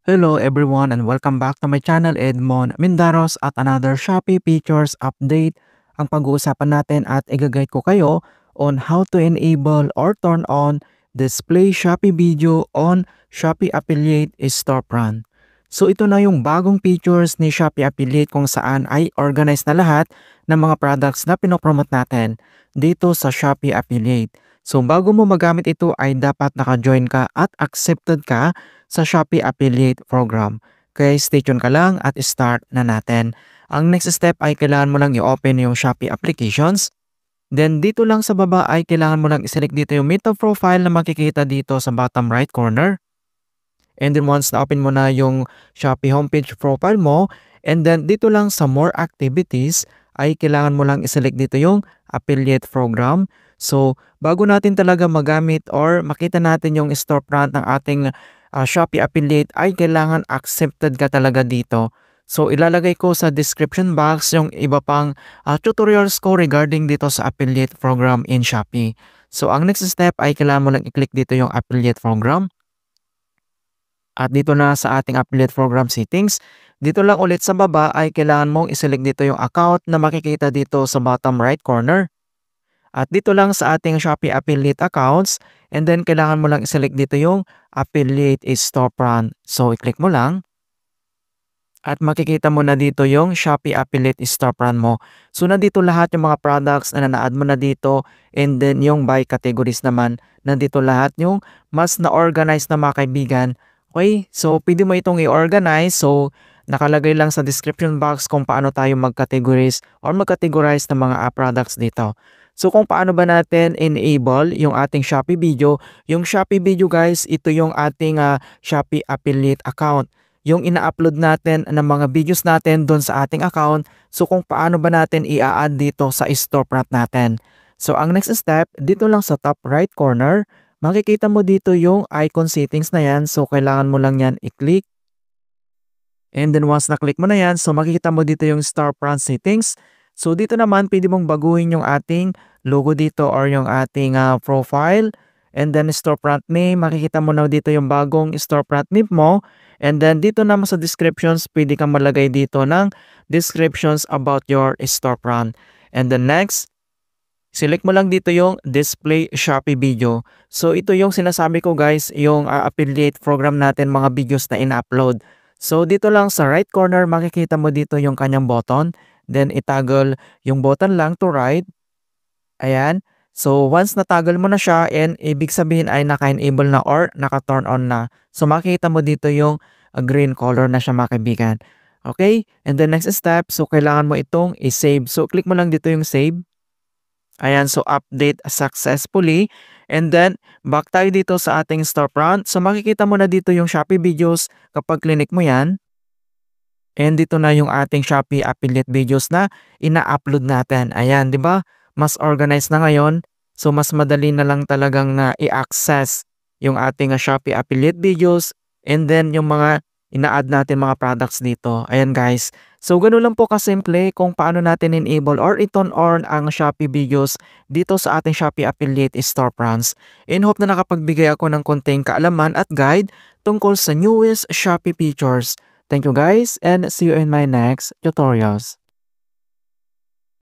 Hello everyone and welcome back to my channel Edmond Mindaros at another Shopee Features Update. Ang pag-uusapan natin at i-guide ko kayo on how to enable or turn on display Shopee video on Shopee Affiliate Storefront. So ito na yung bagong features ni Shopee Affiliate kung saan ay organize na lahat ng mga products na pinopromote natin dito sa Shopee Affiliate. So bago mo magamit ito ay dapat naka-join ka at accepted ka sa Shopee Affiliate Program. Kaya stay tuned ka lang at start na natin. Ang next step ay kailangan mo lang i-open yung Shopee applications. Then dito lang sa baba ay kailangan mo lang i-select dito yung Meta Profile na makikita dito sa bottom right corner. And then once na-open mo na yung Shopee homepage profile mo, and then dito lang sa More Activities ay kailangan mo lang i-select dito yung Affiliate Program. So bago natin talaga magamit or makita natin yung storefront ng ating Shopee Affiliate ay kailangan accepted ka talaga dito. So ilalagay ko sa description box yung iba pang tutorials ko regarding dito sa Affiliate Program in Shopee. So ang next step ay kailangan mo lang i-click dito yung Affiliate Program. At dito na sa ating Affiliate Program settings, dito lang ulit sa baba ay kailangan mong i-select dito yung account na makikita dito sa bottom right corner. At dito lang sa ating Shopee Affiliate accounts, and then kailangan mo lang i-select dito yung Affiliate Storefront. So i-click mo lang. At makikita mo na dito yung Shopee Affiliate Storefront mo. So nandito lahat yung mga products na na-add mo na dito, and then yung by categories naman, nandito lahat yung mas na-organize na mga kaibigan. Okay, so pwede mo itong i-organize. So nakalagay lang sa description box kung paano tayo mag-categorize or mag-categorize ng mga products dito. So kung paano ba natin enable yung ating Shopee video, yung Shopee video guys, ito yung ating Shopee Affiliate account. Yung ina-upload natin ng mga videos natin doon sa ating account. So kung paano ba natin i-add dito sa storefront natin. So ang next step, dito lang sa top right corner, makikita mo dito yung icon settings na yan. So kailangan mo lang yan i-click. And then once na-click mo na yan, so makikita mo dito yung storefront settings. So dito naman, pwede mong baguhin yung ating logo dito or yung ating profile. And then storefront name, makikita mo na dito yung bagong storefront name mo. And then dito naman sa descriptions, pwede kang malagay dito ng descriptions about your storefront. And then next, select mo lang dito yung display Shopee video. So ito yung sinasabi ko guys, yung affiliate program natin, mga videos na ina-upload. So dito lang sa right corner, makikita mo dito yung kanyang button. Then itoggle yung button lang to right. Ayan. So once natoggle mo na siya, and ibig sabihin ay naka-enable na or naka-turn on na. So makikita mo dito yung green color na siya mga kaibigan. Okay? And the next step, so kailangan mo itong i-save. So click mo lang dito yung save. Ayan, so update successfully. And then, back tayo dito sa ating storefront. So makikita mo na dito yung Shopee videos kapag clinic mo yan. And dito na yung ating Shopee affiliate videos na ina-upload natin. Ayan, di ba? Mas organized na ngayon. So mas madali na lang talagang na i-access yung ating Shopee affiliate videos. And then yung mga ina-add natin mga products dito. Ayan guys. So ganoon lang po kasimple kung paano natin enable or i-turn on ang Shopee videos dito sa ating Shopee Affiliate Storefronts. And hope na nakapagbigay ako ng konting kaalaman at guide tungkol sa newest Shopee features. Thank you guys and see you in my next tutorials.